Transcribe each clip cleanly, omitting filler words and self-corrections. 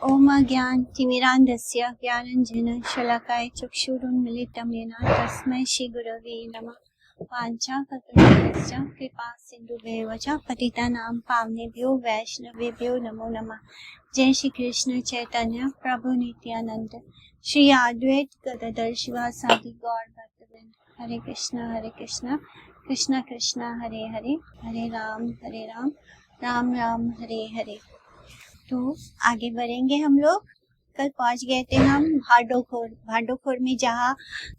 ओम ज्ञानतिमिरान्धस्य ज्ञानाञ्जनशलाकाय चक्षुरुन्मीलितं येन तस्मै श्रीगुरवे नमः। वाञ्छाकल्पतरुभ्यश्च कृपा सिन्धुभ्येव च पतितानां पावनेभ्यो वैष्णवेभ्यो नमो नमः। जय श्री कृष्ण चैतन्य प्रभु नित्यानंद श्री अद्वैत गदाधर शिवासादि गौर भक्तवृंद। हरे कृष्ण कृष्ण कृष्ण हरे हरे, हरे राम राम राम हरे हरे। तो आगे बढ़ेंगे हम लोग। कल पहुंच गए थे हम भांडोखोर में, जहाँ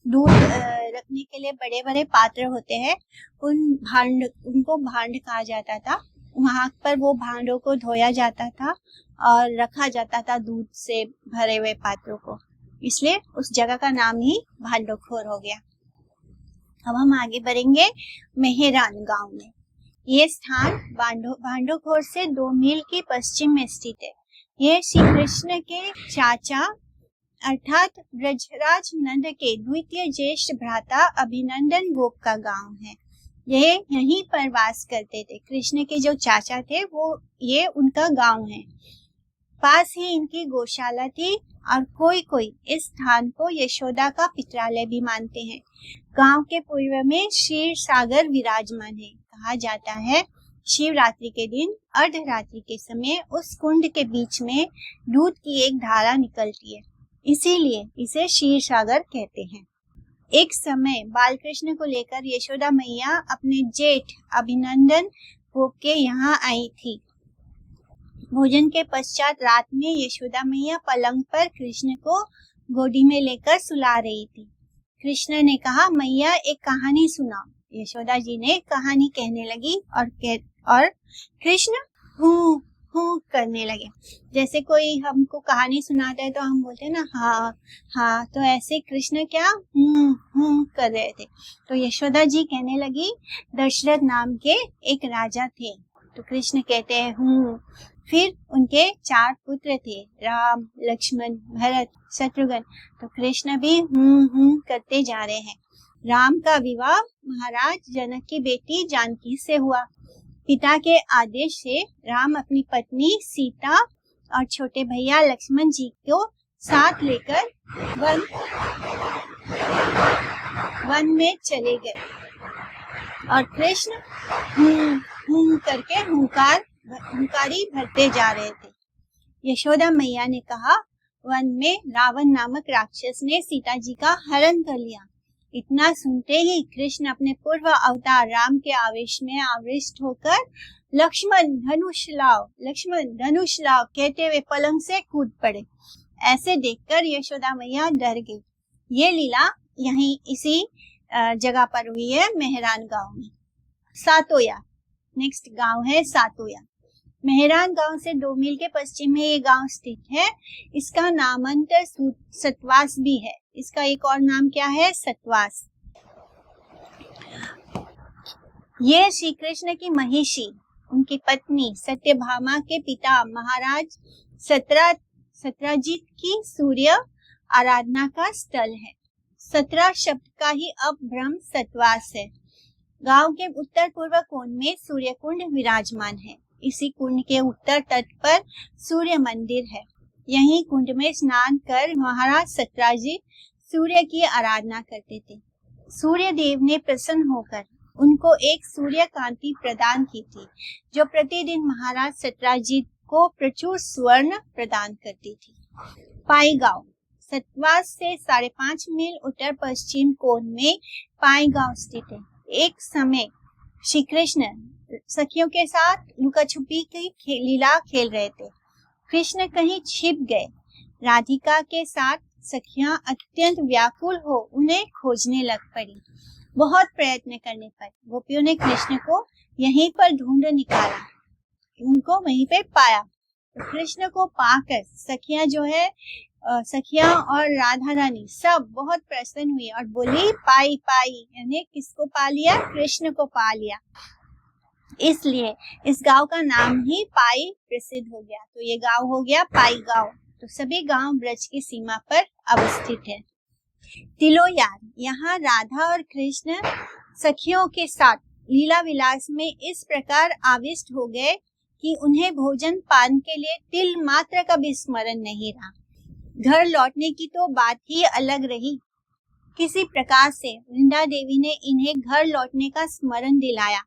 दूध रखने के लिए बड़े बड़े पात्र होते हैं, उनको भांड कहा जाता था। वहां पर वो भांडों को धोया जाता था और रखा जाता था दूध से भरे हुए पात्रों को, इसलिए उस जगह का नाम ही भांडोखोर हो गया। अब हम आगे बढ़ेंगे मेहरान गांव में। ये स्थान भांडोखोर से 2 मील की पश्चिम में स्थित है। यह श्री कृष्ण के चाचा अर्थात ब्रजराज नंद के द्वितीय ज्येष्ठ भ्राता अभिनंदन गोप का गांव है। यह यहीं पर वास करते थे। कृष्ण के जो चाचा थे ये उनका गांव है। पास ही इनकी गौशाला थी और कोई इस स्थान को यशोदा का पितरालय भी मानते हैं। गांव के पूर्व में क्षीर सागर विराजमान है। कहा जाता है शिवरात्रि के दिन अर्धरात्रि के समय उस कुंड के बीच में दूध की एक धारा निकलती है, इसीलिए इसे क्षीर सागर कहते हैं। एक समय बालकृष्ण को लेकर यशोदा मैया अपने जेठ अभिनंदन गोप के यहाँ आई थी। भोजन के पश्चात रात में यशोदा मैया पलंग पर कृष्ण को गोदी में लेकर सुला रही थी। कृष्ण ने कहा, मैया एक कहानी सुनाओ। यशोदा जी ने कहानी कहने लगी और कृष्ण हूँ हूँ करने लगे। जैसे कोई हमको कहानी सुनाता है तो हम बोलते हैं ना हाँ हाँ, तो ऐसे कृष्ण क्या हूँ कर रहे थे। तो यशोदा जी कहने लगी, दशरथ नाम के एक राजा थे। तो कृष्ण कहते हैं हूँ। फिर उनके 4 पुत्र थे, राम, लक्ष्मण, भरत, शत्रुघ्न। तो कृष्ण भी हूँ करते जा रहे हैं। राम का विवाह महाराज जनक की बेटी जानकी से हुआ। पिता के आदेश से राम अपनी पत्नी सीता और छोटे भैया लक्ष्मण जी को साथ लेकर वन में चले गए और कृष्ण हूँ करके हुंकारी भरते जा रहे थे। यशोदा मैया ने कहा, वन में रावण नामक राक्षस ने सीता जी का हरण कर लिया। इतना सुनते ही कृष्ण अपने पूर्व अवतार राम के आवेश में आविष्ट होकर लक्ष्मण धनुष लाओ कहते हुए पलंग से कूद पड़े। ऐसे देखकर यशोदा मैया डर गई। ये लीला यहीं इसी जगह पर हुई है, मेहरान गांव में। सातोया नेक्स्ट गांव है सातोया। मेहरान गांव से 2 मील के पश्चिम में ये गांव स्थित है। इसका नामांतर सतवास भी है। इसका एक और नाम क्या है? सतवास। ये श्री कृष्ण की महिषी, उनकी पत्नी सत्यभामा के पिता महाराज सत्राजित की सूर्य आराधना का स्थल है। 17 शब्द का ही अपभ्रम सतवास है। गांव के उत्तर पूर्व कोण में सूर्य कुंड विराजमान है। इसी कुंड के उत्तर तट पर सूर्य मंदिर है। यहीं कुंड में स्नान कर महाराज सत्राजित सूर्य की आराधना करते थे। सूर्य देव ने प्रसन्न होकर उनको एक सूर्य कांति प्रदान की थी, जो प्रतिदिन महाराज सत्राजित को प्रचुर स्वर्ण प्रदान करती थी। पाई गांव सतवास से 5.5 मील उत्तर पश्चिम कोण में पाई गांव स्थित है। एक समय श्री कृष्ण सखियों के साथ लुका छुपी की लीला खेल रहे थे। कृष्ण कहीं छिप गए। राधिका के साथ सखियां अत्यंत व्याकुल हो उन्हें खोजने लग पड़ी। बहुत प्रयत्न करने पर गोपियों ने कृष्ण को यहीं पर ढूंढ निकाला, उनको वहीं पे पाया। तो कृष्ण को पाकर सखियां और राधा रानी सब बहुत प्रसन्न हुई और बोली पाई यानी किसको पा लिया? कृष्ण को पा लिया। इसलिए इस गांव का नाम ही पाई प्रसिद्ध हो गया। तो ये गांव हो गया पाई गांव। तो सभी गांव ब्रज की सीमा पर अवस्थित है। तिलोयार, यहाँ राधा और कृष्ण सखियों के साथ लीला विलास में इस प्रकार आविष्ट हो गए कि उन्हें भोजन पान के लिए तिल मात्र का भी स्मरण नहीं रहा। घर लौटने की तो बात ही अलग रही। किसी प्रकार से वृंदा देवी ने इन्हें घर लौटने का स्मरण दिलाया।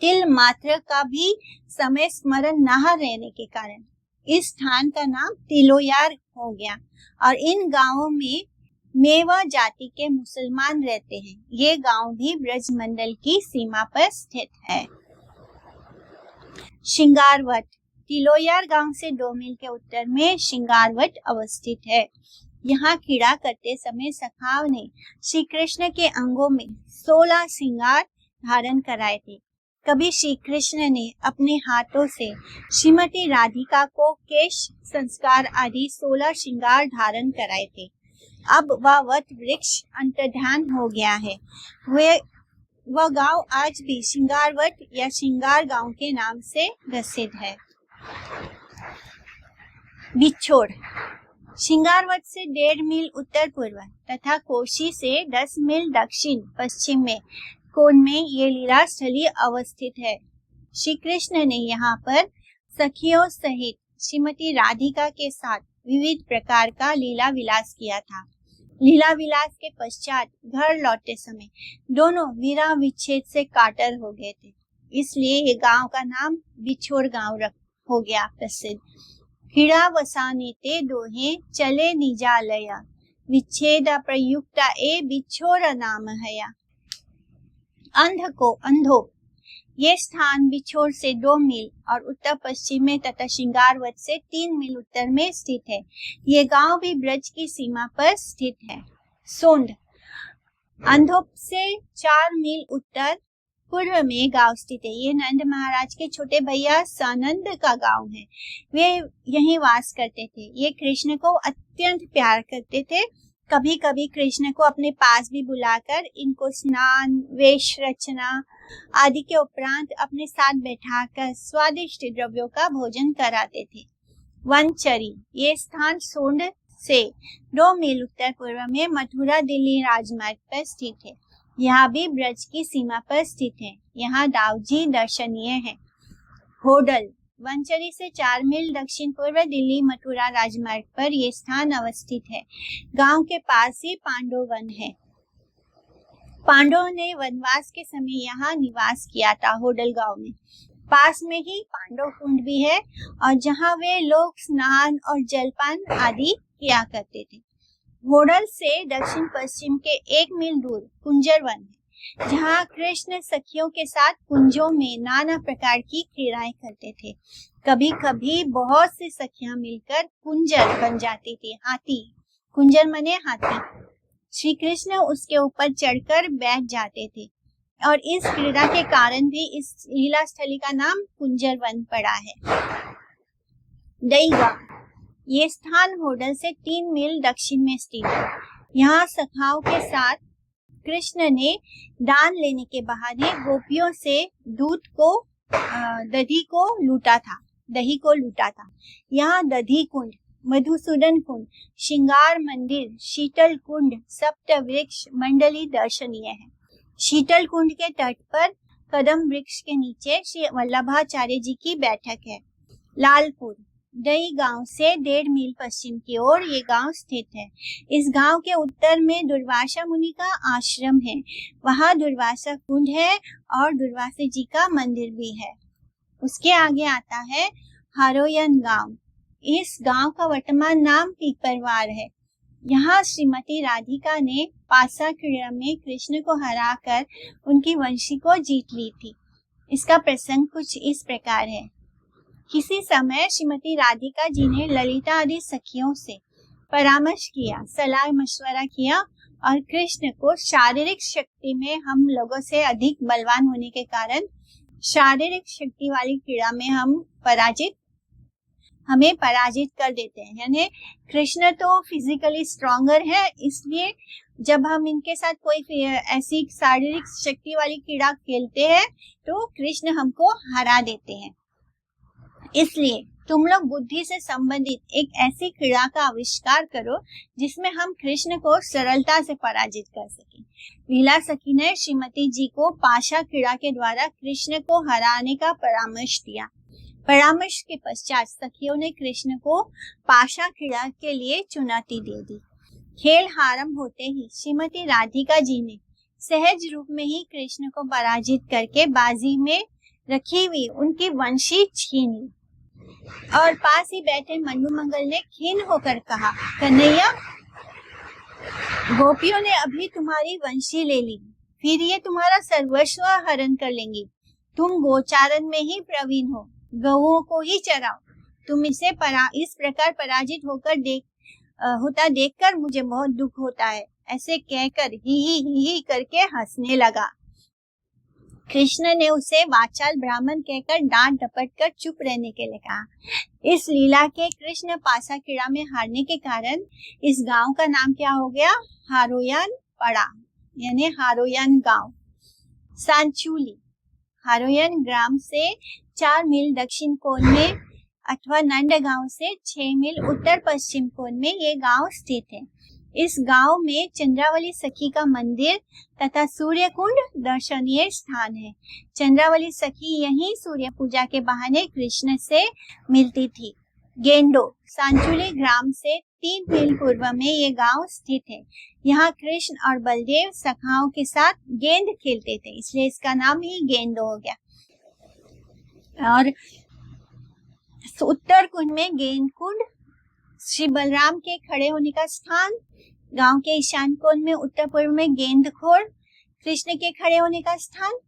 तिल मात्र का भी समय स्मरण न रहने के कारण इस स्थान का नाम तिलोयार हो गया और इन गांवों में मेवा जाति के मुसलमान रहते हैं। ये गांव भी ब्रजमंडल की सीमा पर स्थित है। श्रृंगारवट तिलोयार गांव से 2 मील के उत्तर में श्रृंगारवट अवस्थित है। यहाँ क्रीड़ा करते समय सखाओं ने श्री कृष्ण के अंगों में 16 श्रृंगार धारण कराए थे। कभी श्री कृष्ण ने अपने हाथों से श्रीमती राधिका को केश संस्कार आदि 16 श्रृंगार धारण कराए थे। अब वह वट वृक्ष अंतर्धान हो गया है। वह गांव आज भी श्रृंगारवट या श्रृंगार गांव के नाम से प्रसिद्ध है। बिछोड़ श्रृंगारवट से 1.5 मील उत्तर पूर्व तथा कोशी से 10 मील दक्षिण पश्चिम में कोण में ये लीला स्थली अवस्थित है। श्री कृष्ण ने यहाँ पर सखियों सहित श्रीमती राधिका के साथ विविध प्रकार का लीला विलास किया था। लीला विलास के पश्चात घर लौटते समय दोनों वीरा विच्छेद से कातर हो गए थे, इसलिए ये गांव का नाम बिछोड़ गांव हो गया प्रसिद्ध। क्रीड़ा वसाने ते दोहे चले निजालया विच्छेद प्रयुक्ता ए बिछोड़ नाम हया। अंध को अंधो ये स्थान बिछोड़ से 2 मील और उत्तर पश्चिम में तथा श्रृंगारवट से 3 मील उत्तर में स्थित है। ये गांव भी ब्रज की सीमा पर स्थित है। सोंड अंधोप से 4 मील उत्तर पूर्व में गांव स्थित है। ये नंद महाराज के छोटे भैया सानंद का गांव है। वे यहीं वास करते थे। ये कृष्ण को अत्यंत प्यार करते थे। कभी कभी कृष्ण को अपने पास भी बुलाकर इनको स्नान वेश रचना आदि के उपरांत अपने साथ बैठाकर स्वादिष्ट द्रव्यों का भोजन कराते थे। वनचरी ये स्थान सोंड से 2 मील उत्तर पूर्व में मथुरा दिल्ली राजमार्ग पर स्थित है। यहाँ भी ब्रज की सीमा पर स्थित है। यहाँ दाऊजी दर्शनीय है। होडल वनचरी से 4 मील दक्षिण पूर्व दिल्ली मथुरा राजमार्ग पर यह स्थान अवस्थित है। गांव के पास ही पांडव वन है। पांडवों ने वनवास के समय यहाँ निवास किया था। होडल गांव में पास में ही पांडव कुंड भी है और जहाँ वे लोग स्नान और जलपान आदि किया करते थे। होडल से दक्षिण पश्चिम के 1 मील दूर कुंजर वन है, जहाँ कृष्ण सखियों के साथ कुंजों में नाना प्रकार की क्रीड़ाएं करते थे। कभी कभी बहुत सी सखियां मिलकर कुंजर बन जाती थी। हाथी कुंजर मने हाथी। श्री कृष्ण उसके ऊपर चढ़कर बैठ जाते थे और इस क्रीड़ा के कारण भी इस लीला स्थली का नाम कुंजर वन पड़ा है। दईगा ये स्थान होडल से 3 मील दक्षिण में स्थित है। यहाँ सखाओं के साथ कृष्ण ने दान लेने के बहाने गोपियों से दही को लूटा था। यहाँ दधी कुंड, मधुसूदन कुंड, श्रृंगार मंदिर, शीतल कुंड, सप्त वृक्ष मंडली दर्शनीय है। शीतल कुंड के तट पर कदम वृक्ष के नीचे श्री वल्लभाचार्य जी की बैठक है। लालपुर दई गांव से 1.5 मील पश्चिम की ओर ये गांव स्थित है। इस गांव के उत्तर में दुर्वासा मुनि का आश्रम है। वहाँ दुर्वासा कुंड है और दुर्वासा जी का मंदिर भी है। उसके आगे आता है हरोयन गांव। इस गांव का वर्तमान नाम पीपरवार है। यहाँ श्रीमती राधिका ने पासा क्रीड़ा में कृष्ण को हराकर उनकी वंशी को जीत ली थी। इसका प्रसंग कुछ इस प्रकार है। किसी समय श्रीमती राधिका जी ने ललिता आदि सखियों से परामर्श किया, सलाह मशवरा किया और कृष्ण को शारीरिक शक्ति में हम लोगों से अधिक बलवान होने के कारण शारीरिक शक्ति वाली क्रीड़ा में हमें पराजित कर देते हैं। यानी कृष्ण तो फिजिकली स्ट्रॉन्गर है, इसलिए जब हम इनके साथ कोई ऐसी शारीरिक शक्ति वाली क्रीड़ा खेलते हैं तो कृष्ण हमको हरा देते हैं। इसलिए तुम लोग बुद्धि से संबंधित एक ऐसी क्रीड़ा का आविष्कार करो जिसमें हम कृष्ण को सरलता से पराजित कर सकें। लीला सखी ने श्रीमती जी को पाशा क्रीड़ा के द्वारा कृष्ण को हराने का परामर्श दिया। परामर्श के पश्चात सखियों ने कृष्ण को पाशा क्रीड़ा के लिए चुनौती दे दी। खेल आरंभ होते ही श्रीमती राधिका जी ने सहज रूप में ही कृष्ण को पराजित करके बाजी में रखी हुई उनकी वंशी छीन ली और पास ही बैठे मनु मंगल ने खीन होकर कहा, कन्हैया, गोपियों ने अभी तुम्हारी वंशी ले ली, फिर ये तुम्हारा सर्वस्व हरण कर लेंगी। तुम गोचारण में ही प्रवीण हो, गौओं को ही चराओ। तुम इसे इस प्रकार पराजित होता देखकर मुझे बहुत दुख होता है। ऐसे कहकर ही करके हंसने लगा। कृष्ण ने उसे वाचाल ब्राह्मण कहकर डांट डपट कर चुप रहने के लिए कहा। इस लीला के कृष्ण पाशा क्रीड़ा में हारने के कारण इस गांव का नाम क्या हो गया? हारोयन पड़ा, यानी हारोयन गांव। सांचुली हारोयन ग्राम से 4 मील दक्षिण कोण में अथवा नंदगांव से 6 मील उत्तर पश्चिम कोण में ये गांव स्थित है। इस गांव में चंद्रावली सखी का मंदिर तथा सूर्य कुंड दर्शनीय स्थान है। चंद्रावली सखी यहीं सूर्य पूजा के बहाने कृष्ण से मिलती थी। गेंडो सांचुली ग्राम से 3 मील पूर्व में ये गांव स्थित है। यहाँ कृष्ण और बलदेव सखाओं के साथ गेंद खेलते थे, इसलिए इसका नाम ही गेंडो हो गया। और उत्तर कुंड में गेंद कुंड, श्री बलराम के खड़े होने का स्थान। गांव के ईशान कोण में उत्तर पूर्व में गेंदखोर, कृष्ण के खड़े होने का स्थान।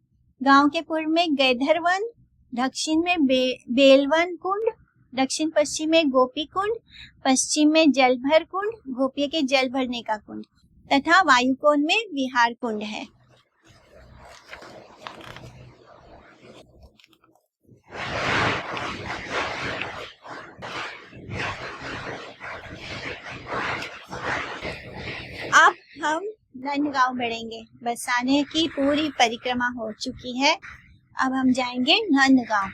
गांव के पूर्व में गैधर वन, दक्षिण में बेलवन कुंड, दक्षिण पश्चिम में गोपी कुंड, पश्चिम में जलभर कुंड, गोपी के जल भरने का कुंड, तथा वायु कोण में विहार कुंड है। अब हम नंदगांव बढ़ेंगे। बरसाने की पूरी परिक्रमा हो चुकी है। अब हम जाएंगे नंदगांव।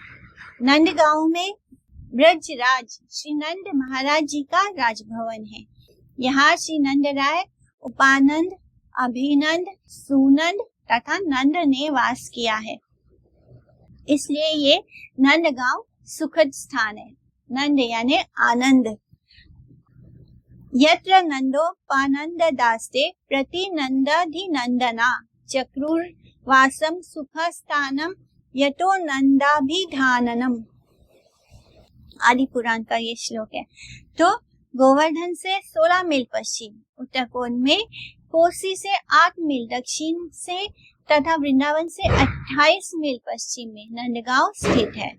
नंदगांव में ब्रजराज श्री नंद महाराज जी का राजभवन है। यहाँ श्री नंद राय, उपानंद, अभिनंद, सुनंद तथा नंद ने वास किया है, इसलिए ये नंदगांव सुखद स्थान है। नंद यानी आनंद। यत्र नंदोपानंद दास्ते प्रतिनंदाधिनंदना चक्रुर वासम सुख स्थानम यतो नंदाभिधाननम। आदि पुराण का ये श्लोक है। तो गोवर्धन से 16 मील पश्चिम उत्तर कोण में, कोसी से 8 मील दक्षिण से तथा वृंदावन से 28 मील पश्चिम में नंदगांव स्थित है।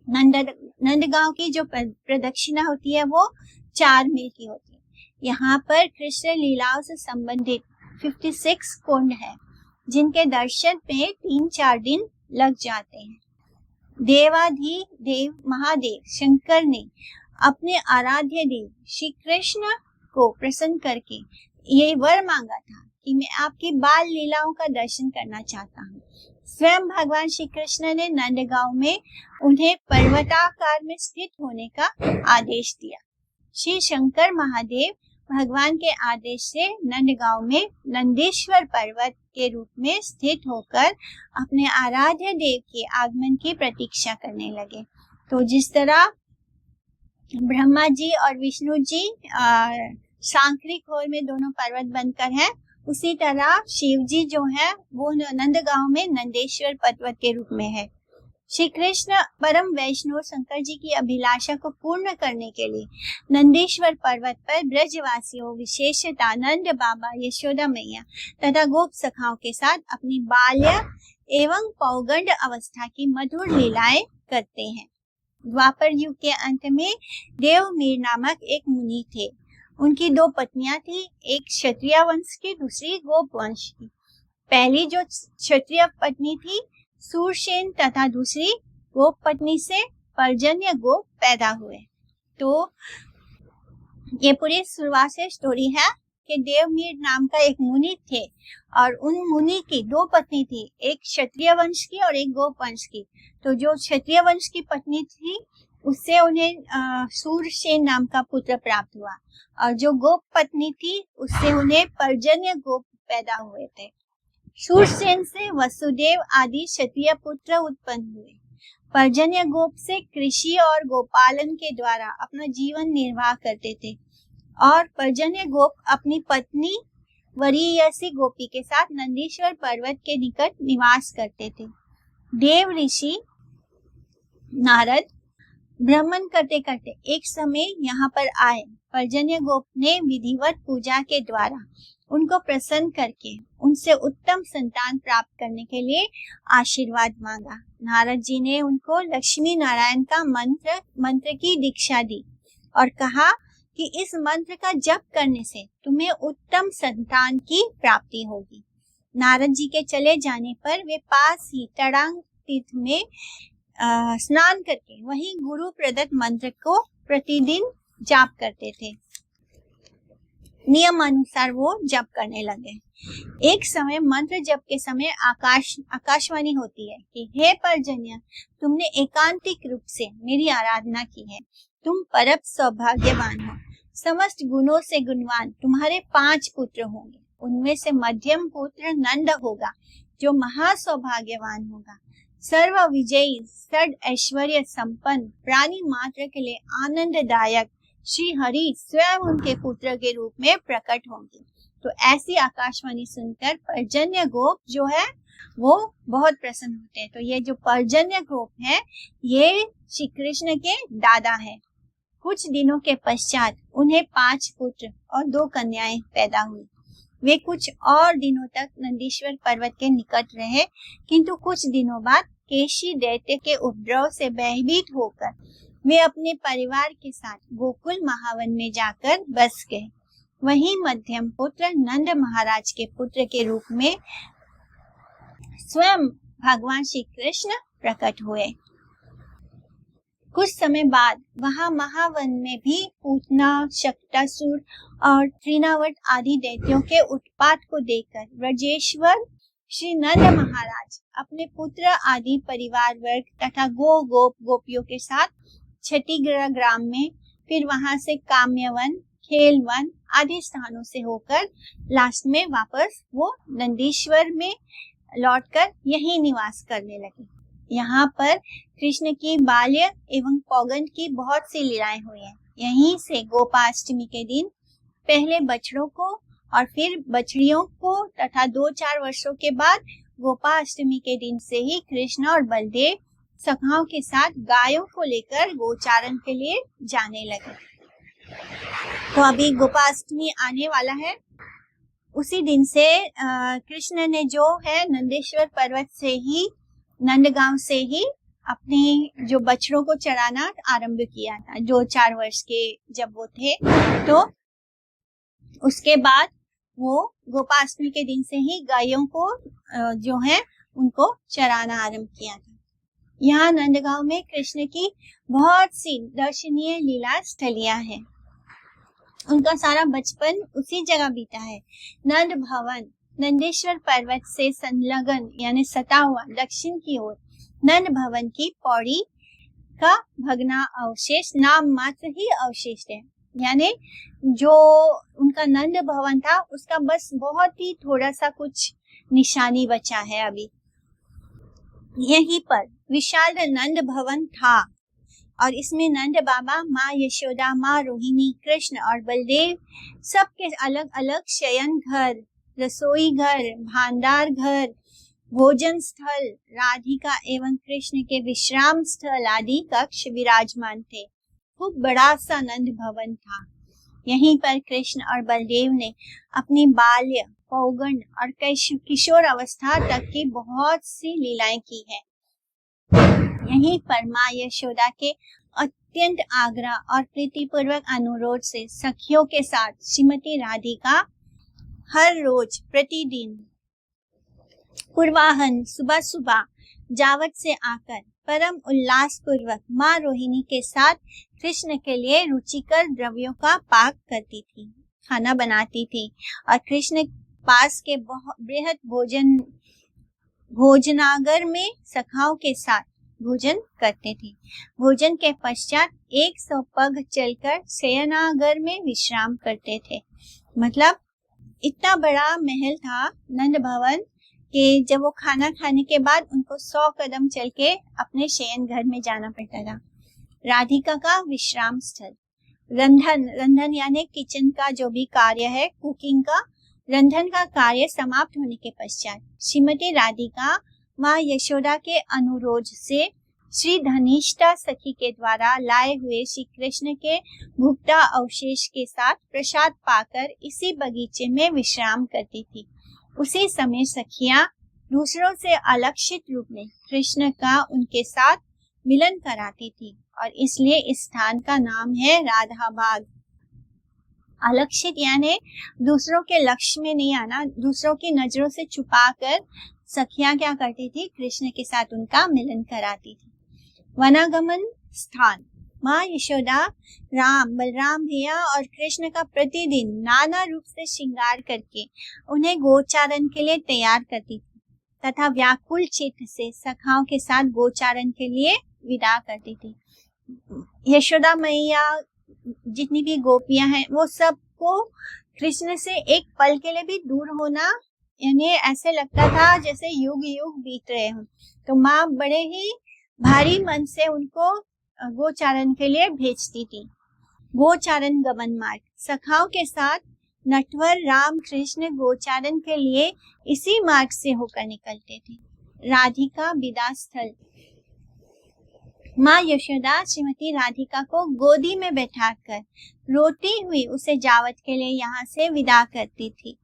नंदगांव की जो प्रदक्षिणा होती है वो 4 मील की होती है। यहाँ पर कृष्ण लीलाओं से संबंधित 56 कुंड है, जिनके दर्शन में 3-4 दिन लग जाते हैं। देवाधिदेव महादेव शंकर ने अपने आराध्य देव श्री कृष्ण को प्रसन्न करके ये वर मांगा था कि मैं आपकी बाल लीलाओं का दर्शन करना चाहता हूँ। स्वयं भगवान श्री कृष्ण ने नंदगांव में उन्हें पर्वताकार में स्थित होने का आदेश दिया। श्री शंकर महादेव भगवान के आदेश से नंदगांव में नंदीश्वर पर्वत के रूप में स्थित होकर अपने आराध्य देव के आगमन की प्रतीक्षा करने लगे। तो जिस तरह ब्रह्मा जी और विष्णु जी सांक्रिक होर में दोनों पर्वत बनकर हैं, उसी तरह शिव जी जो है वो नंदगांव में नंदेश्वर पर्वत के रूप में है। श्री कृष्ण परम वैष्णव शंकर जी की अभिलाषा को पूर्ण करने के लिए नंदीश्वर पर्वत पर ब्रजवासियों, विशेषतः नंद बाबा, यशोदा मैया तथा गोप सखाओं के साथ अपनी बाल्य एवं पौगंड अवस्था की मधुर लीलाएं करते हैं। द्वापर युग के अंत में देवमीर नामक एक मुनि थे। उनकी 2 पत्नियां थी, एक क्षत्रिय वंश की, दूसरी गोप वंश की। पहली जो क्षत्रिय पत्नी थी सूरसेन तथा दूसरी गोप पत्नी से पर्जन्य गोप पैदा हुए। तो ये पूरी शुरुआत से स्टोरी है कि देवमीर नाम का एक मुनि थे और उन मुनि की 2 पत्नी थी, एक क्षत्रिय वंश की और एक गोप वंश की। तो जो क्षत्रिय वंश की पत्नी थी उससे उन्हें सूरसेन नाम का पुत्र प्राप्त हुआ और जो गोप पत्नी थी उससे उन्हें पर्जन्य गोप पैदा हुए थे। सूरसेन से वसुदेव आदि क्षत्रिय पुत्र उत्पन्न हुए। पर्जन्य गोप से कृषि और गोपालन के द्वारा अपना जीवन निर्वाह करते थे और पर्जन्य गोप अपनी पत्नी वरीयसी गोपी के साथ नंदीश्वर पर्वत के निकट निवास करते थे। देव ऋषि नारद भ्रमण करते करते एक समय यहाँ पर आए। पर्जन्य गोप ने विधिवत पूजा के द्वारा उनको प्रसन्न करके उनसे उत्तम संतान प्राप्त करने के लिए आशीर्वाद मांगा। नारद जी ने उनको लक्ष्मी नारायण का मंत्र की दीक्षा दी और कहा कि इस मंत्र का जप करने से तुम्हें उत्तम संतान की प्राप्ति होगी। नारद जी के चले जाने पर वे पास ही तड़ांग तीर्थ में स्नान करके वही गुरु प्रदत्त मंत्र को प्रतिदिन जाप करते थे। नियम अनुसार वो जप करने लगे। एक समय मंत्र जप के समय आकाशवाणी होती है कि हे पर्जन्य, तुमने एकांतिक रूप से मेरी आराधना की है। तुम परम सौभाग्यवान हो। समस्त गुणों से गुणवान तुम्हारे 5 पुत्र होंगे। उनमें से मध्यम पुत्र नंद होगा जो महासौभाग्यवान होगा। सर्व विजयी सद ऐश्वर्य संपन्न प्राणी मात्र के लिए आनंददायक श्री हरि स्वयं उनके पुत्र के रूप में प्रकट होंगे। तो ऐसी आकाशवाणी सुनकर पर्जन्य गोप जो है वो बहुत प्रसन्न होते हैं। तो ये जो पर्जन्य गोप है ये श्री कृष्ण के दादा है। कुछ दिनों के पश्चात उन्हें 5 पुत्र और 2 कन्याएं पैदा हुई। वे कुछ और दिनों तक नंदीश्वर पर्वत के निकट रहे, किंतु कुछ दिनों बाद केशी दैत्य के उपद्रव से भयभीत होकर वे अपने परिवार के साथ गोकुल महावन में जाकर बस गए। वहीं मध्यम पुत्र नंद महाराज के पुत्र के रूप में स्वयं भगवान श्री कृष्ण प्रकट हुए। कुछ समय बाद वहां महावन में भी पूतना, शक्तासुर और त्रिनावट आदि दैत्यों के उत्पात को देखकर ब्रजेश्वर श्री नंद महाराज अपने पुत्र आदि परिवार वर्ग तथा गोपियों के साथ छठीगढ़ ग्राम में, फिर वहां से काम्यवन, खेलवन आदि स्थानों से होकर लास्ट में वापस वो नंदीश्वर में लौटकर यही निवास करने लगे। यहाँ पर कृष्ण की बाल्य एवं पौगंड की बहुत सी लीलाएं हुई हैं। यहीं से गोपाष्टमी के दिन पहले बछड़ों को और फिर बछड़ियों को तथा 2-4 वर्षों के बाद गोपाष्टमी के दिन से ही कृष्ण और बलदेव सखाओं के साथ गायों को लेकर गोचारण के लिए जाने लगे। तो अभी गोपाष्टमी आने वाला है। उसी दिन से कृष्ण ने जो है नंदेश्वर पर्वत से ही, नंदगांव से ही अपनी जो बछड़ों को चराना आरंभ किया था। 2-4 वर्ष के जब वो थे, तो उसके बाद वो गोपाष्टमी के दिन से ही गायों को जो है उनको चराना आरंभ किया था। यहाँ नंदगांव में कृष्ण की बहुत सी दर्शनीय लीला स्थलियां हैं। उनका सारा बचपन उसी जगह बीता है। नंद भवन नंदेश्वर पर्वत से संलग्न यानी सटा हुआ दक्षिण की ओर नंद भवन की पौड़ी का भगना अवशेष नाम मात्र ही अवशिष्ट है। यानी जो उनका नंद भवन था उसका बस बहुत ही थोड़ा सा कुछ निशानी बचा है अभी। यहीं पर विशाल नंद भवन था और इसमें नंद बाबा, माँ यशोदा, माँ रोहिणी, कृष्ण और बलदेव सबके अलग अलग शयन घर, रसोई घर, भांडार घर, भोजन स्थल, राधिका एवं कृष्ण के विश्राम स्थल आदि कक्ष विराजमान थे। खूब बड़ा सा नंद भवन था। यहीं पर कृष्ण और बलदेव ने अपनी बाल्य, पौगंड और किशोर अवस्था तक की बहुत सी लीलाएं की है। यहीं पर माँ यशोदा के अत्यंत आग्रह और प्रीतिपूर्वक अनुरोध से सखियों के साथ श्रीमती राधिका हर रोज प्रतिदिन पूर्वाहन सुबह सुबह जावत से आकर परम उल्लास पूर्वक माँ रोहिणी के साथ कृष्ण के लिए रुचिकर द्रव्यों का पाक करती थी। खाना बनाती थी और कृष्ण पास के बृहद भोजनागर में सखाओं के साथ भोजन करते थे। भोजन के पश्चात 100 पग चलकर शयनागार में विश्राम करते थे। मतलब इतना बड़ा महल था नंद भवन कि जब वो खाना खाने के बाद उनको 100 कदम चल के अपने शयन घर में जाना पड़ता था। राधिका का विश्राम स्थल, रंधन यानी किचन का जो भी कार्य है, कुकिंग का, रंधन का कार्य समाप्त होने के पश्चात श्रीमती राधिका माँ यशोदा के अनुरोध से श्री धनिष्ठा सखी के द्वारा लाए हुए श्री कृष्ण के भुक्ता अवशेष के साथ प्रसाद पाकर इसी बगीचे में विश्राम करती थी। उसी समय सखियां दूसरों से अलक्षित रूप में कृष्ण का उनके साथ मिलन कराती थी और इसलिए इस स्थान का नाम है राधा बाग। अलक्षित यानी दूसरों के लक्ष्य में नहीं आना, दूसरों की नजरों से छुपाकर सखियां क्या करती थी, कृष्ण के साथ उनका मिलन कराती थी। वनागमन स्थान, माँ यशोदा राम, बलराम भैया और कृष्ण का प्रतिदिन नाना रूप से श्रृंगार करके उन्हें गोचारण के लिए तैयार करती थी तथा व्याकुल चित्त से सखाओं के साथ गोचारण के लिए विदा करती थी। यशोदा मैया जितनी भी गोपियां हैं वो सबको कृष्ण से एक पल के लिए भी दूर होना यानी ऐसे लगता था जैसे युग युग बीत रहे हों। तो माँ बड़े ही भारी मन से उनको गोचारण के लिए भेजती थी। गोचारण गमन मार्ग, सखाओं के साथ नटवर राम कृष्ण गोचारण के लिए इसी मार्ग से होकर निकलते थे। राधिका विदा स्थल, माँ यशोदा श्रीमती राधिका को गोदी में बैठाकर रोती हुई उसे जावत के लिए यहाँ से विदा करती थी।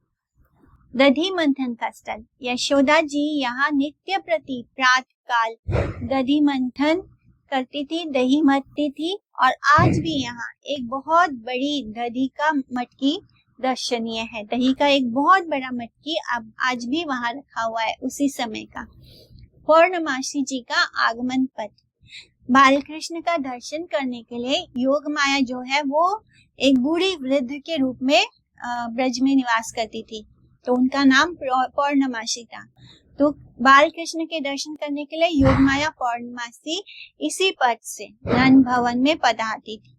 दधी मंथन का स्थल, यशोदा जी यहाँ नित्य प्रति प्रातः काल दधी मंथन करती थी, दही मथती थी और आज भी यहाँ एक बहुत बड़ी दधी का मटकी दर्शनीय है। दही का एक बहुत बड़ा मटकी अब आज भी वहाँ रखा हुआ है उसी समय का। पौर्णमासी जी का आगमन पथ, बाल कृष्ण का दर्शन करने के लिए योग माया जो है वो एक बूढ़ी वृद्ध के रूप में ब्रज में निवास करती थी, तो उनका नाम पौर्णमासी था। तो बाल कृष्ण के दर्शन करने के लिए योग माया पौर्णमासी इसी पथ से नंद भवन में पधारती थी।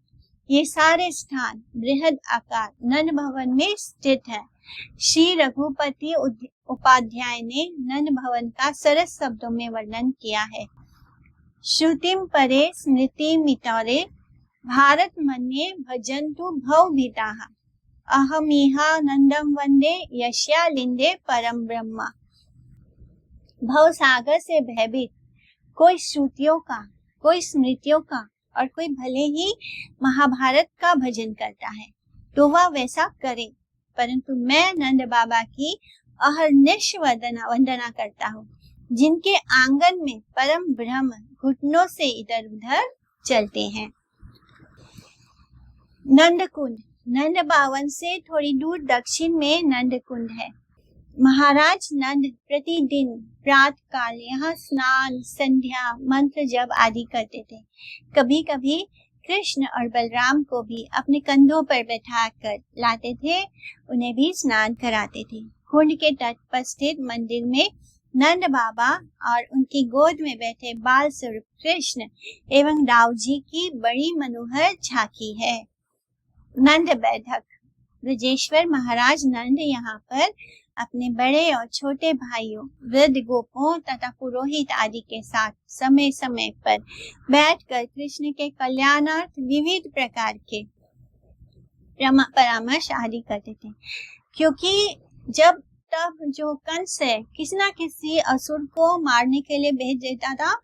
ये सारे स्थान बृहद आकार नंद भवन में स्थित है। श्री रघुपति उपाध्याय ने नंद भवन का सरस शब्दों में वर्णन किया है। श्रुतिम परे स्मृति मितरे भारत मन्ये भजन्तु भव भीताः अहमिहा नंदम वंदे यश्या लिंदे परम ब्रह्मा। भव सागर से भयभीत कोई श्रुतियों का, कोई स्मृतियों का और कोई भले ही महाभारत का भजन करता है तो वह वैसा करे, परंतु मैं नंद बाबा की अहर्निश वंदना करता हूँ जिनके आंगन में परम ब्रह्म घुटनों से इधर उधर चलते हैं। नंद कुंड, नंद भवन से थोड़ी दूर दक्षिण में नंद कुंड है। महाराज नंद प्रतिदिन प्रातः काल यहाँ स्नान, संध्या, मंत्र जप आदि करते थे। कभी कभी कृष्ण और बलराम को भी अपने कंधों पर बैठा कर लाते थे, उन्हें भी स्नान कराते थे। कुंड के तट पर स्थित मंदिर में नंद बाबा और उनकी गोद में बैठे बाल स्वरूप कृष्ण एवं दाऊ जी की बड़ी मनोहर झांकी है। नंद बैठक, ब्रजेश्वर महाराज नंद यहाँ पर अपने बड़े और छोटे भाइयों, वृद्ध गोपों तथा पुरोहित आदि के साथ समय समय पर बैठकर कृष्ण के कल्याणार्थ विविध प्रकार के परामर्श आदि करते थे। क्योंकि जब तब जो कंस है किसी न किसी असुर को मारने के लिए भेज देता था,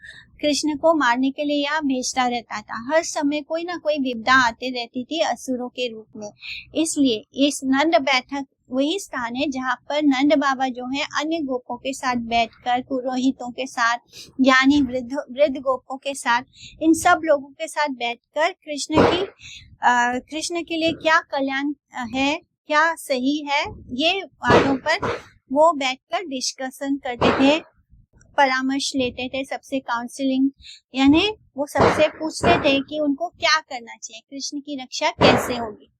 कृष्ण को मारने के लिए यहाँ भेजता रहता था। हर समय कोई ना कोई विपदा आते रहती थी असुरों के रूप में। इसलिए इस नंद बैठक वही स्थान है जहाँ पर नंद बाबा जो है अन्य गोपों के साथ बैठकर, पुरोहितों के साथ, ज्ञानी वृद्ध गोपों के साथ, इन सब लोगों के साथ बैठकर कृष्ण के लिए क्या कल्याण है, क्या सही है, ये बातों पर वो बैठकर डिस्कशन करते थे, परामर्श लेते थे, सबसे काउंसलिंग यानी वो सबसे पूछते थे कि उनको क्या करना चाहिए, कृष्ण की रक्षा कैसे होगी।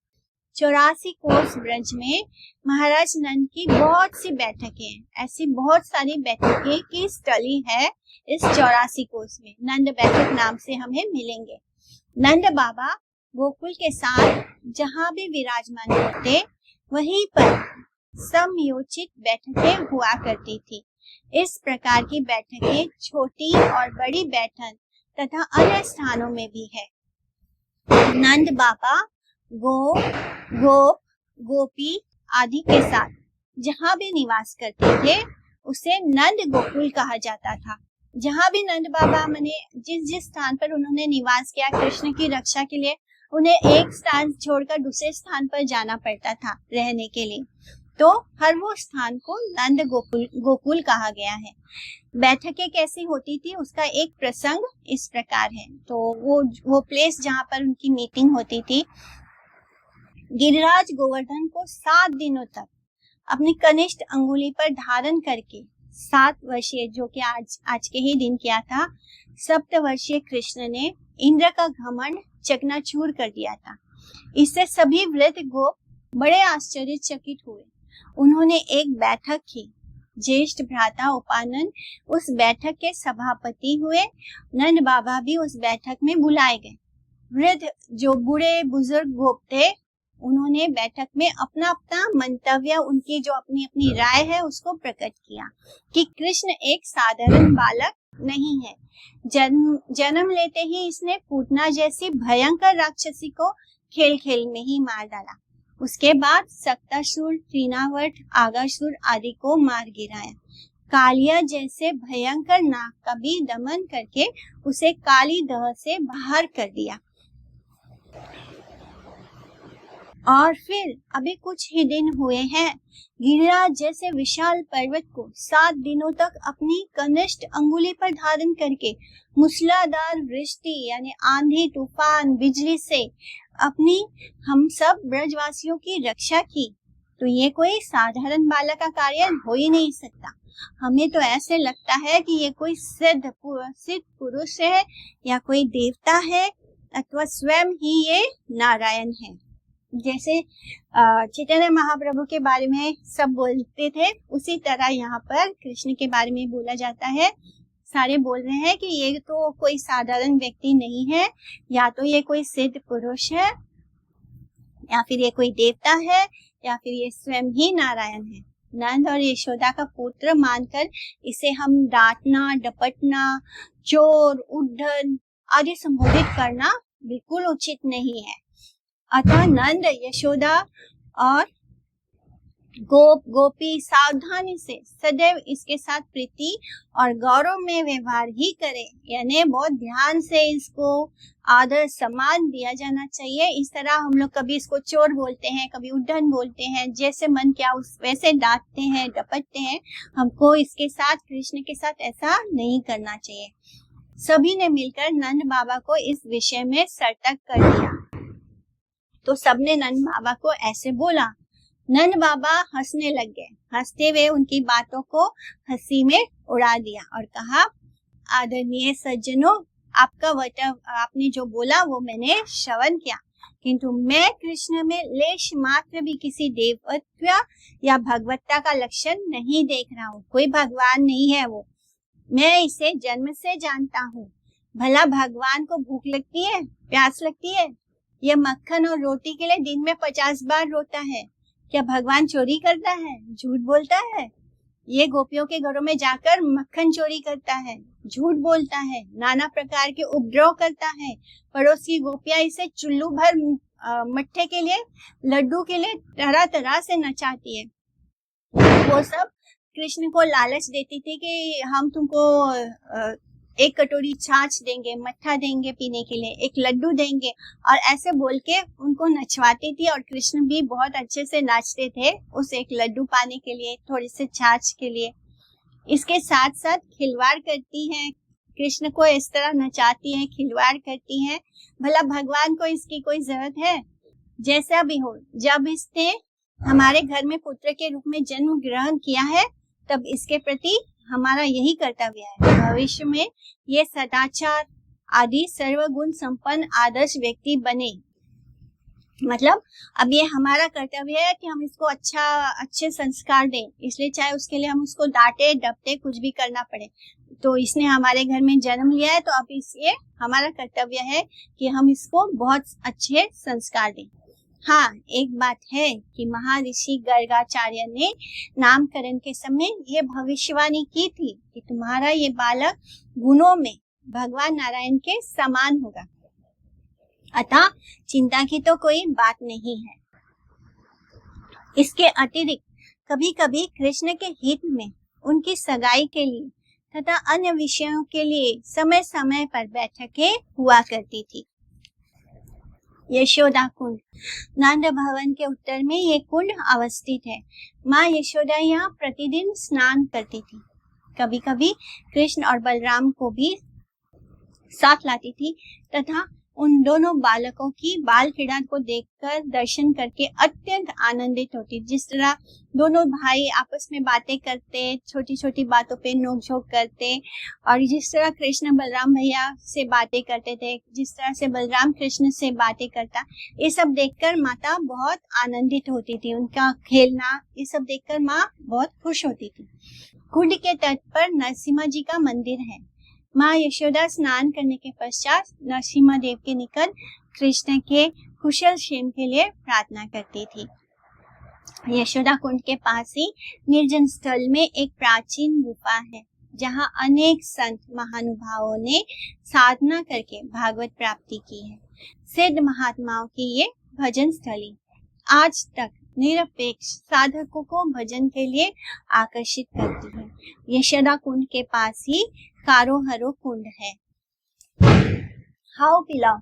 84 कोस ब्रज में महाराज नंद की बहुत सी बैठकें हैं। ऐसी बहुत सारी बैठकें की स्थली है इस 84 कोस में। नंद बैठक नाम से हमें मिलेंगे। नंद बाबा गोकुल के साथ जहाँ भी विराजमान होते वहीं पर समयोचित बैठकें हुआ करती थी। इस प्रकार की बैठकें छोटी और बड़ी बैठक तथा अन्य स्थानों में भी है। नंद बाबा गोप, गोपी आदि के साथ जहाँ भी निवास करते थे उसे नंद गोकुल कहा जाता था। जहाँ भी नंद बाबा जिस स्थान पर उन्होंने निवास किया कृष्ण की रक्षा के लिए, उन्हें एक स्थान छोड़कर दूसरे स्थान पर जाना पड़ता था रहने के लिए, तो हर वो स्थान को नंद गोकुल कहा गया है। बैठकें कैसी होती थी उसका एक प्रसंग इस प्रकार है। तो वो प्लेस जहाँ पर उनकी मीटिंग होती थी, गिरिराज गोवर्धन को 7 दिनों तक अपनी कनिष्ठ अंगुली पर धारण करके 7 वर्षीय, जो कि आज के ही दिन किया था, 7 वर्षीय कृष्ण ने इंद्र का घमंड चकनाचूर कर दिया था। इससे सभी वृद्ध गोप बड़े आश्चर्यचकित हुए। उन्होंने एक बैठक की। ज्येष्ठ भ्राता उपानन उस बैठक के सभापति हुए। नंद बाबा भी उस बैठक में बुलाए गए। वृद्ध जो बूढ़े बुजुर्ग गोप थे, उन्होंने बैठक में अपना अपना मंतव्य, उनकी जो अपनी अपनी राय है उसको प्रकट किया कि कृष्ण एक साधारण बालक नहीं है। जन्म लेते ही इसने पूतना जैसी भयंकर राक्षसी को खेल खेल में ही मार डाला। उसके बाद सक्तासुर, तृणावर्त, आगासुर आदि को मार गिराया। कालिया जैसे भयंकर नाग का भी दमन करके उसे काली दह से बाहर कर दिया। और फिर अभी कुछ ही दिन हुए हैं, गिरिराज जैसे विशाल पर्वत को 7 दिनों तक अपनी कनिष्ठ अंगुली पर धारण करके मूसलाधार वृष्टि यानी आंधी, तूफान, बिजली से अपनी हम सब ब्रजवासियों की रक्षा की। तो ये कोई साधारण बालक का कार्य हो ही नहीं सकता। हमें तो ऐसे लगता है कि ये कोई सिद्ध पुरुष है या कोई देवता है अथवा स्वयं ही ये नारायण है। जैसे चैतन्य महाप्रभु के बारे में सब बोलते थे, उसी तरह यहाँ पर कृष्ण के बारे में बोला जाता है। सारे बोल रहे हैं कि ये तो कोई साधारण व्यक्ति नहीं है, या तो ये कोई सिद्ध पुरुष है, या फिर ये कोई देवता है, या फिर ये स्वयं ही नारायण है। नंद और यशोदा का पुत्र मानकर इसे हम डांटना, डपटना, चोर, उद्धन आदि संबोधित करना बिल्कुल उचित नहीं है। अतः नंद, यशोदा और गोपी सावधानी से सदैव इसके साथ प्रीति और गौरव में व्यवहार ही करें, यानी बहुत ध्यान से इसको आदर सम्मान दिया जाना चाहिए। इस तरह हम लोग कभी इसको चोर बोलते हैं, कभी उद्धन बोलते हैं, जैसे मन क्या उस वैसे डांटते हैं, डपटते हैं। हमको इसके साथ, कृष्ण के साथ ऐसा नहीं करना चाहिए। सभी ने मिलकर नंद बाबा को इस विषय में सतर्क कर दिया। तो सबने नंद बाबा को ऐसे बोला। नंद बाबा हंसने लग गए। हंसते हुए उनकी बातों को हंसी में उड़ा दिया और कहा, आदरणीय सज्जनों, आपका वचन, आपने जो बोला वो मैंने श्रवण किया, किंतु मैं कृष्ण में लेश मात्र भी किसी देवत्व या भगवत्ता का लक्षण नहीं देख रहा हूँ। कोई भगवान नहीं है वो, मैं इसे जन्म से जानता हूँ। भला भगवान को भूख लगती है, प्यास लगती है? यह मक्खन और रोटी के लिए दिन में 50 बार रोता है। क्या भगवान चोरी करता है, झूठ बोलता है? ये गोपियों के घरों में जाकर मक्खन चोरी करता है, झूठ बोलता है, नाना प्रकार के उपद्रव करता है। पड़ोस की गोपियां इसे चुल्लू भर मट्ठे के लिए, लड्डू के लिए तरह तरह से नचाती है। वो सब कृष्ण को लालच देती थी कि हम तुमको 1 कटोरी छाछ देंगे, मट्ठा देंगे पीने के लिए, 1 लड्डू देंगे, और ऐसे बोल के उनको नचवाती थी। और कृष्ण भी बहुत अच्छे से नाचते थे उस 1 लड्डू पाने के लिए, थोड़ी से छाछ के लिए। इसके साथ साथ खिलवाड़ करती हैं, कृष्ण को इस तरह नचाती हैं, खिलवाड़ करती हैं। भला भगवान को इसकी कोई जरूरत है? जैसा भी हो, जब इसने हमारे घर में पुत्र के रूप में जन्म ग्रहण किया है, तब इसके प्रति हमारा यही कर्तव्य है। भविष्य में ये सदाचार आदि सर्वगुण संपन्न आदर्श व्यक्ति बने। मतलब अब ये हमारा कर्तव्य है कि हम इसको अच्छे संस्कार दें, इसलिए चाहे उसके लिए हम उसको डांटे डपटे कुछ भी करना पड़े। तो इसने हमारे घर में जन्म लिया है, तो अब इसलिए हमारा कर्तव्य है कि हम इसको बहुत अच्छे संस्कार दें। हाँ, एक बात है कि महर्षि गर्गाचार्य ने नामकरण के समय ये भविष्यवाणी की थी कि तुम्हारा ये बालक गुणों में भगवान नारायण के समान होगा, अतः चिंता की तो कोई बात नहीं है। इसके अतिरिक्त कभी कभी कृष्ण के हित में उनकी सगाई के लिए तथा अन्य विषयों के लिए समय समय पर बैठकें हुआ करती थी। यशोदा कुंड, नंद भवन के उत्तर में ये कुंड अवस्थित है। माँ यशोदा यहाँ प्रतिदिन स्नान करती थी। कभी कभी कृष्ण और बलराम को भी साथ लाती थी तथा उन दोनों बालकों की बाल क्रीड़ा को देखकर दर्शन करके अत्यंत आनंदित होती। जिस तरह दोनों भाई आपस में बातें करते, छोटी छोटी बातों पे नोकझोंक करते, और जिस तरह कृष्ण बलराम भैया से बातें करते थे, जिस तरह से बलराम कृष्ण से बातें करता, ये सब देखकर माता बहुत आनंदित होती थी। उनका खेलना, ये सब देखकर माँ बहुत खुश होती थी। कुंड के तट पर नरसिम्हा जी का मंदिर है। माँ यशोदा स्नान करने के पश्चात नरसिम्हा देव के निकट कृष्ण के कुशल क्षेम के लिए प्रार्थना करती थी। यशोदा कुंड के पास ही निर्जन स्थल में एक प्राचीन गुफा है, जहाँ अनेक संत महानुभावों ने साधना करके भागवत प्राप्ति की है। सिद्ध महात्माओं की ये भजन स्थली आज तक निरपेक्ष साधकों को भजन के लिए आकर्षित करती है। यशोदा कुंड के पास ही कारोहरो कुंड है। हाउ पिलाव,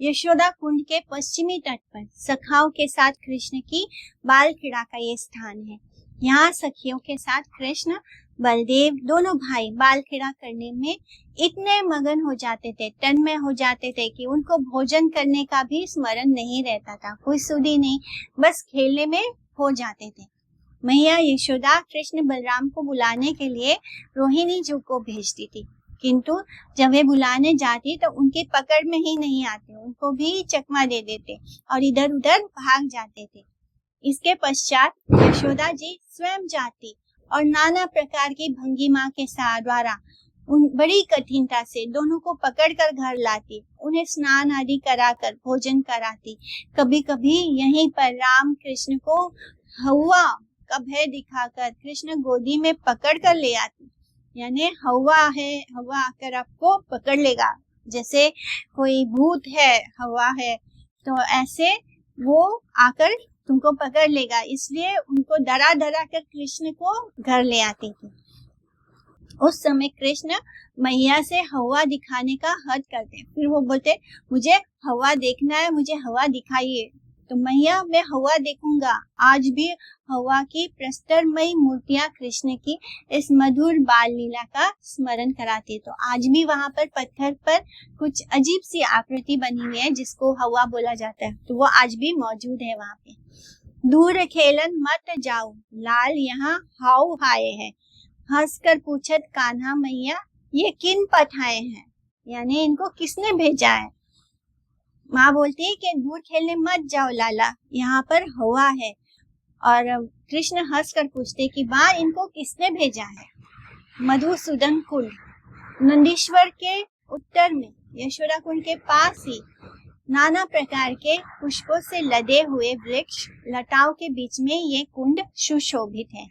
यशोदा कुंड के पश्चिमी तट पर सखाओं के साथ कृष्ण की बाल क्रीड़ा का ये स्थान है। यहाँ सखियों के साथ कृष्ण बलदेव दोनों भाई बाल क्रीड़ा करने में इतने मगन हो जाते थे, तन्मय हो जाते थे कि उनको भोजन करने का भी स्मरण नहीं रहता था, कोई सुधि नहीं, बस खेलने में हो जाते थे। मैया यशोदा कृष्ण बलराम को बुलाने के लिए रोहिणी जी को भेजती थी, किंतु जब वे बुलाने जाती तो उनकी पकड़ में ही नहीं आते, उनको भी चकमा दे देते और इधर उधर भाग जाते थे। इसके पश्चात यशोदा जी स्वयं जाती और नाना प्रकार की भंगिमा के द्वारा उन बड़ी कठिनता से दोनों को पकड़कर घर लाती, उन्हें स्नान आदि कराकर भोजन कराती। कभी कभी यहीं पर राम कृष्ण को हवा का भय दिखाकर कृष्ण गोदी में पकड़ कर ले आती, यानी हवा है, हवा आकर आपको पकड़ लेगा, जैसे कोई भूत है, हवा है, तो ऐसे वो आकर तुमको पकड़ लेगा, इसलिए उनको डरा डरा कर कृष्ण को घर ले आती थी। उस समय कृष्ण मैया से हवा दिखाने का हद करते, फिर वो बोलते मुझे हवा देखना है, मुझे हवा दिखाइए। तो मैया मैं हवा देखूंगा। आज भी हवा की प्रस्तरमयी मूर्तियां कृष्ण की इस मधुर बाल लीला का स्मरण कराती। तो आज भी वहां पर पत्थर पर कुछ अजीब सी आकृति बनी हुई है जिसको हवा बोला जाता है, तो वो आज भी मौजूद है वहां पे। दूर खेलन मत जाओ, लाल यहाँ हाउ आए हैं, हंसकर पूछत कान्हा मैया ये किन पठाए हैं, यानी इनको किसने भेजा है। माँ बोलती है कि दूर खेलने मत जाओ लाला, यहाँ पर हवा है, और कृष्ण हंसकर पूछते कि माँ इनको किसने भेजा है। मधुसूदन कुंड, नंदीश्वर के उत्तर में यशोदा कुंड के पास ही नाना प्रकार के पुष्पों से लदे हुए वृक्ष लताओं के बीच में ये कुंड सुशोभित है।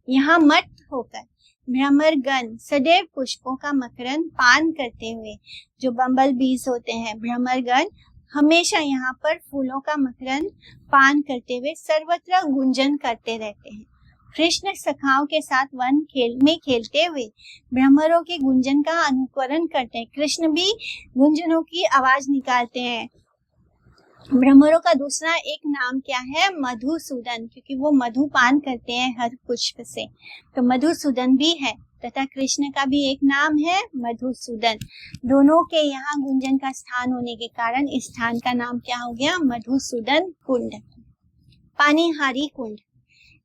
यहाँ मत होकर भ्रमरगण सदैव पुष्पों का मकरंद पान करते हुए, जो बम्बल बीज होते हैं, भ्रमरगण हमेशा यहाँ पर फूलों का मकरंद पान करते हुए सर्वत्र गुंजन करते रहते हैं। कृष्ण सखाओं के साथ वन में खेलते हुए भ्रमरों के गुंजन का अनुकरण करते हैं। कृष्ण भी गुंजनों की आवाज निकालते हैं। भ्रमरों का दूसरा एक नाम क्या है? मधुसूदन, क्योंकि वो मधु पान करते हैं हर पुष्प से, तो मधुसूदन भी है। तथा कृष्ण का भी एक नाम है मधुसूदन। दोनों के यहाँ गुंजन का स्थान होने के कारण इस स्थान का नाम क्या हो गया? मधुसूदन कुंड। पानीहारी कुंड,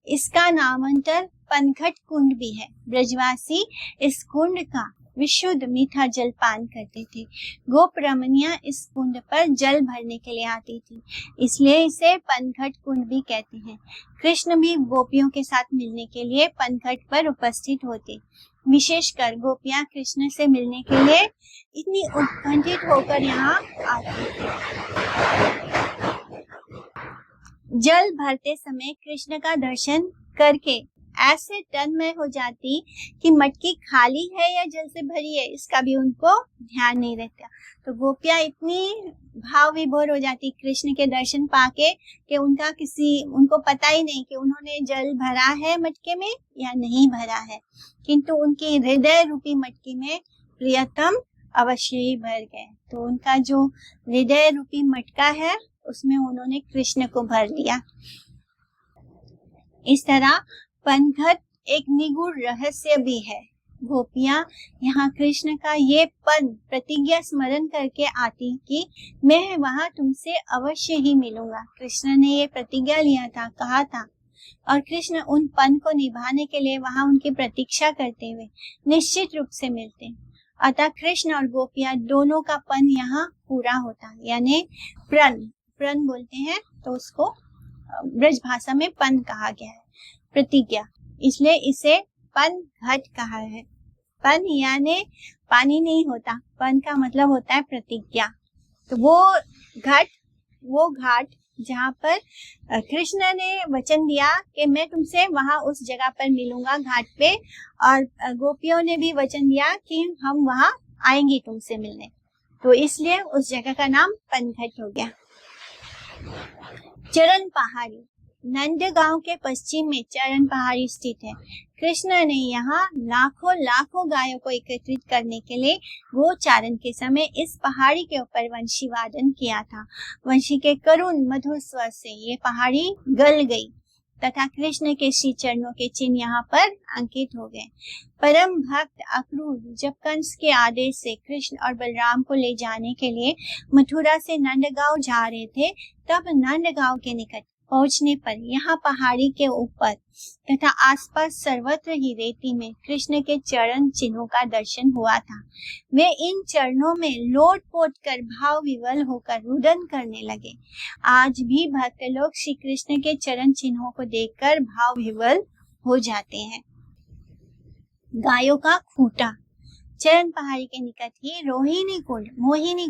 इसका नामांतर पनघट कुंड भी है। ब्रजवासी इस कुंड का विशुद्ध मीठा जल पान करते थे। गोप रमणियां इस कुंड पर जल भरने के लिए आती थी, इसलिए इसे पनघट कुंड भी कहते हैं। कृष्ण भी गोपियों के साथ मिलने के लिए पनघट पर उपस्थित होते। विशेषकर गोपियां कृष्ण से मिलने के लिए इतनी उत्कंठित होकर यहाँ आती थी। जल भरते समय कृष्ण का दर्शन करके ऐसे तन्मय हो जाती कि मटकी खाली है या जल से भरी है इसका भी उनको ध्यान नहीं रहता। तो गोपियां इतनी भाव विभोर हो जाती कृष्ण के दर्शन पाके कि उनको पता ही नहीं कि उन्होंने जल भरा है मटके में या नहीं भरा है, किंतु उनकी हृदय रूपी मटकी में प्रियतम अवश्य ही भर गए। तो उनका जो हृदय रूपी मटका है उसमें उन्होंने कृष्ण को भर लिया। इस तरह पनघट एक निगूढ़ रहस्य भी है। गोपियां यहाँ कृष्ण का ये पन प्रतिज्ञा स्मरण करके आती कि मैं वहाँ तुमसे अवश्य ही मिलूंगा। कृष्ण ने ये प्रतिज्ञा लिया था, कहा था, और कृष्ण उन पन को निभाने के लिए वहाँ उनकी प्रतीक्षा करते हुए निश्चित रूप से मिलते। अतः कृष्ण और गोपियां दोनों का पन यहाँ पूरा होता, यानी प्रण बोलते हैं तो उसको ब्रज भाषा में पन कहा गया है, प्रतिज्ञा, इसलिए इसे पनघट कहा है। पन यानी पानी नहीं होता, पन का मतलब होता है प्रतिज्ञा। तो वो घाट जहाँ पर कृष्ण ने वचन दिया कि मैं तुमसे वहां उस जगह पर मिलूंगा घाट पे, और गोपियों ने भी वचन दिया कि हम वहां आएंगे तुमसे मिलने, तो इसलिए उस जगह का नाम पनघट हो गया। चरण पहाड़ी, नंदगांव के पश्चिम में चरण पहाड़ी स्थित है। कृष्ण ने यहाँ लाखों गायों को एकत्रित करने के लिए गोचारण के समय इस पहाड़ी के ऊपर वंशी वादन किया था। वंशी के करुण मधुर स्वर से ये पहाड़ी गल गई तथा कृष्ण के श्री चरणों के चिन्ह यहाँ पर अंकित हो गए। परम भक्त अक्रूर जब कंस के आदेश से कृष्ण और बलराम को ले जाने के लिए मथुरा से नंदगांव जा रहे थे, तब नंदगांव के निकट पहुंचने पर यहाँ पहाड़ी के ऊपर तथा आसपास सर्वत्र ही रेती में कृष्ण के चरण चिन्हों का दर्शन हुआ था। वे इन चरणों में लोट-पोट कर भाव विवल होकर रुदन करने लगे। आज भी भक्त लोग श्री कृष्ण के चरण चिन्हों को देखकर भाव विवल हो जाते हैं। गायों का खूंटा, चरण पहाड़ी के निकट ही मोहिनी